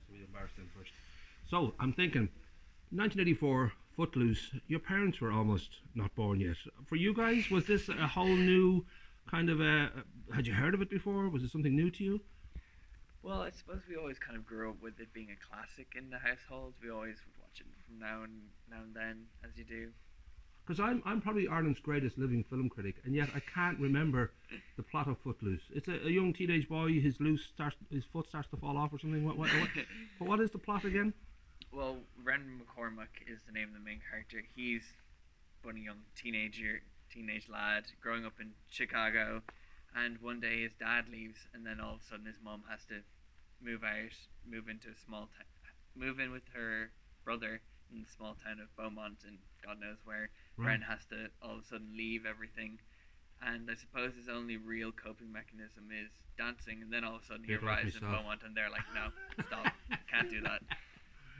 so we embarrass them first. So I'm thinking, 1984, Footloose. Your parents were almost not born yet. For you guys, was this a whole new kind of a? Had you heard of it before? Was it something new to you? Well, I suppose we always kind of grew up with it being a classic in the household. We always would watch it from now and then, as you do. Because I'm probably Ireland's greatest living film critic, and yet I can't remember the plot of Footloose. It's a young teenage boy. His foot starts to fall off or something. What is the plot again? Well, Ren McCormack is the name of the main character. He's a bunny young teenage lad growing up in Chicago, and one day his dad leaves, and then all of a sudden his mom has to move into a small town, move in with her brother in the small town of Beaumont, and God knows where. Right. Ren has to all of a sudden leave everything, and I suppose his only real coping mechanism is dancing, and then all of a sudden he arrives in Beaumont, and they're like, no, stop, can't do that.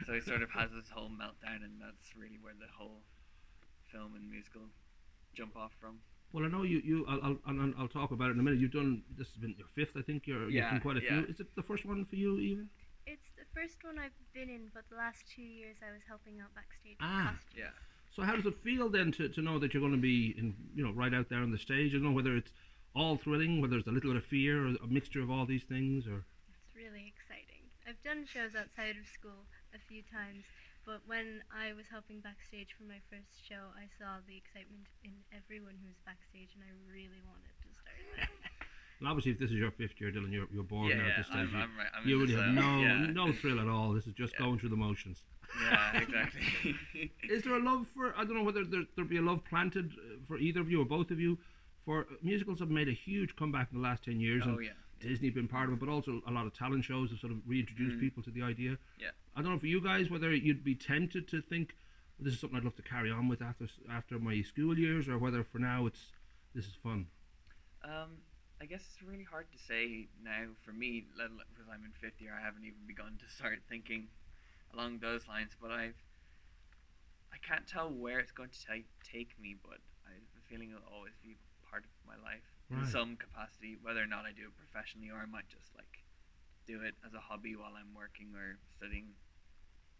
So he sort of has this whole meltdown, and that's really where the whole film and musical jump off from. Well, I know I'll talk about it in a minute. This has been your fifth, I think. You've done quite a few. Is it the first one for you, Eva? It's the first one I've been in, but the last 2 years I was helping out backstage with costumes. Yeah. So how does it feel then to know that you're going to be right out there on the stage? I don't know whether it's all thrilling, whether there's a little bit of fear, or a mixture of all these things, or. It's really exciting. I've done shows outside of school a few times, but when I was helping backstage for my first show, I saw the excitement in everyone who was backstage, and I really wanted to start that. And obviously, if this is your fifth year, Dylan, you're bored now at this stage. I'm right. You really have no thrill at all. This is just going through the motions. Yeah, exactly. Is there a love for? I don't know whether there'll be a love planted for either of you or both of you. For musicals have made a huge comeback in the last 10 years. Oh, yeah. Disney's been part of it, but also a lot of talent shows have sort of reintroduced people to the idea. Yeah. I don't know for you guys whether you'd be tempted to think this is something I'd love to carry on with after my school years, or whether for now this is fun. I guess it's really hard to say now for me, because I'm in fifth year. I haven't even begun to start thinking along those lines, but I can't tell where it's going to take me, but I have a feeling it'll always be part of my life in some capacity, whether or not I do it professionally, or I might just do it as a hobby while I'm working or studying.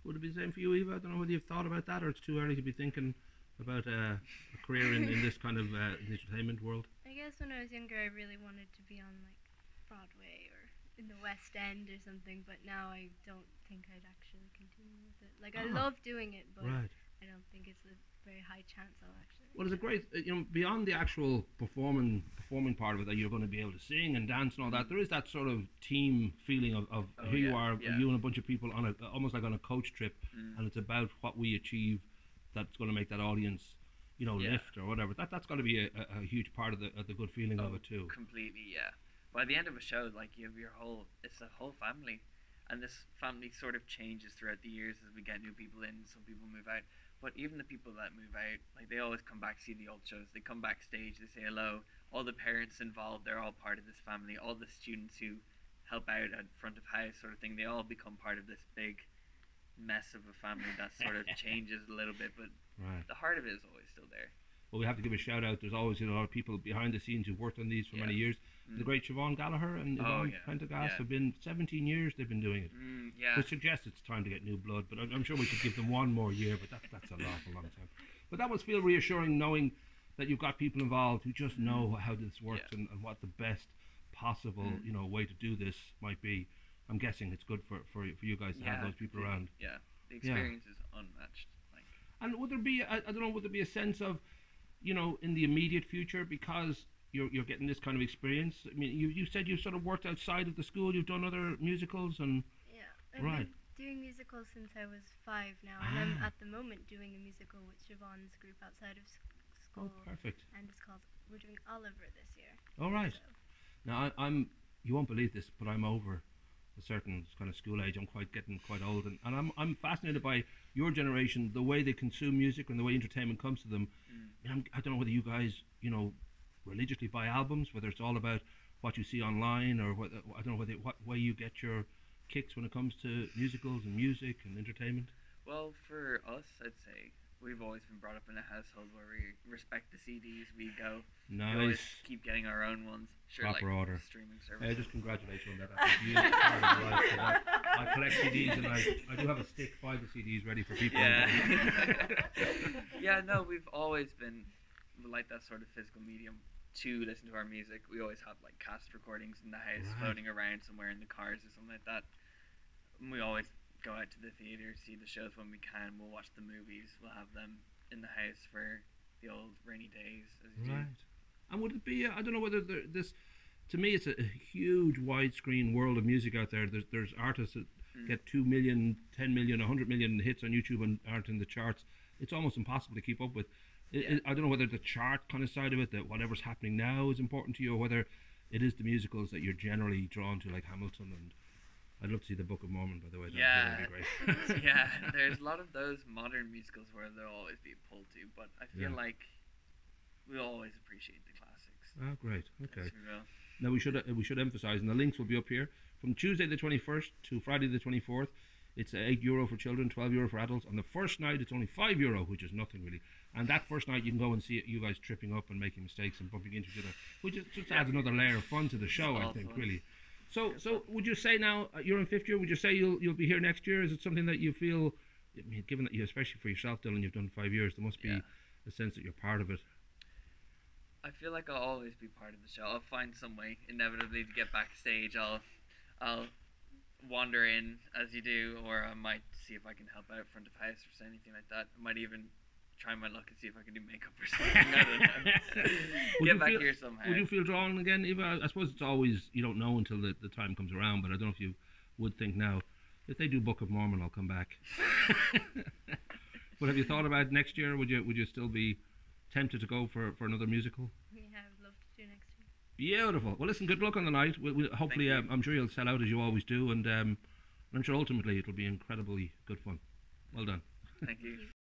Would it be the same for you, Eva? I don't know whether you've thought about that, or it's too early to be thinking about a career in this kind of entertainment world. I guess when I was younger, I really wanted to be on Broadway or in the West End or something, but now I don't think I'd actually continue with it. I love doing it, but I don't think it's a very high chance I'll actually. Well, it's a great, beyond the actual performing part of it, that you're going to be able to sing and dance and all that, there is that sort of team feeling of you are, you and a bunch of people on almost like on a coach trip, and it's about what we achieve that's going to make that audience, lift or whatever. That's got to be a huge part of the good feeling of it too. Completely, yeah. By the end of a show, you have it's a whole family, and this family sort of changes throughout the years as we get new people in. Some people move out, but even the people that move out, they always come back, see the old shows. They come backstage, they say hello. All the parents involved, they're all part of this family. All the students who help out at front of house sort of thing, they all become part of this big mess of a family that sort of changes a little bit, but the heart of it is always still there. Well, we have to give a shout out. There's always a lot of people behind the scenes who've worked on these for many years. The great Siobhan Gallagher and Yvonne Prendergast have been 17 years they've been doing it. Which suggests it's time to get new blood, but I'm sure we could give them one more year, but that's an awful long time. But that must feel reassuring, knowing that you've got people involved who just know how this works and what the best possible way to do this might be. I'm guessing it's good for you guys to have those people around. Yeah, the experience is unmatched. And would there be would there be a sense of, in the immediate future, because you're getting this kind of experience? I mean, you said you sort of worked outside of the school. You've done other musicals and. Yeah, I've been doing musicals since I was 5 now, and I'm at the moment doing a musical with Siobhan's group outside of school. Oh, perfect. And we're doing Oliver this year. All right. So. Now you won't believe this, but I'm over a certain kind of school age. I'm getting quite old, and I'm fascinated by your generation, the way they consume music and the way entertainment comes to them. I don't know whether you guys, religiously buy albums, whether it's all about what you see online, or I don't know what way you get your kicks when it comes to musicals and music and entertainment. Well, for us, I'd say we've always been brought up in a household where we respect the CDs. We go. Nice. We always keep getting our own ones. Proper order. Streaming service. Just congratulations on that. That's a huge part of life. I collect CDs, and I do have a stick by the CDs ready for people. Yeah. Yeah, no, we've always been like that sort of physical medium to listen to our music. We always have like cast recordings in the house floating around somewhere in the cars or something like that. And we always go out to the theater, see the shows when we can. We'll watch the movies. We'll have them in the house for the old rainy days, as you do. And would it be? I don't know whether this. To me, it's a huge widescreen world of music out there. There's artists that get 2 million, 10 million, 100 million hits on YouTube and aren't in the charts. It's almost impossible to keep up with. I don't know whether the chart kind of side of it, that whatever's happening now is important to you, or whether it is the musicals that you're generally drawn to, like Hamilton. And I'd love to see the Book of Mormon, by the way. That would be great. Yeah, there's a lot of those modern musicals where they'll always be pulled to, but I feel like we always appreciate the classics. Oh, great. Okay. Yes, we will. Now we should emphasise, and the links will be up here, from Tuesday the 21st to Friday the 24th. It's €8 for children, €12 for adults. On the first night, it's only €5, which is nothing really. And that first night, you can go and see you guys tripping up and making mistakes and bumping into each other, which just adds another layer of fun to the show, I think, really. So would you say now, you're in fifth year, would you say you'll be here next year? Is it something that you feel, I mean, given that you, especially for yourself, Dylan, you've done 5 years, there must be a sense that you're part of it? I feel like I'll always be part of the show. I'll find some way, inevitably, to get backstage. I'll wander in as you do, or I might see if I can help out front of house or anything like that. I might even try my luck and see if I can do makeup or something. I don't know. Get back here somehow. Would you feel drawn again, Eva? I suppose it's always, you don't know until the time comes around, but I don't know if you would think now, if they do Book of Mormon, I'll come back. But have you thought about next year? Would you still be tempted to go for another musical? Yeah, I would love to do next year. Beautiful. Well, listen, good luck on the night. We'll hopefully, I'm sure you'll sell out as you always do, and I'm sure ultimately it'll be incredibly good fun. Well done. Thank you.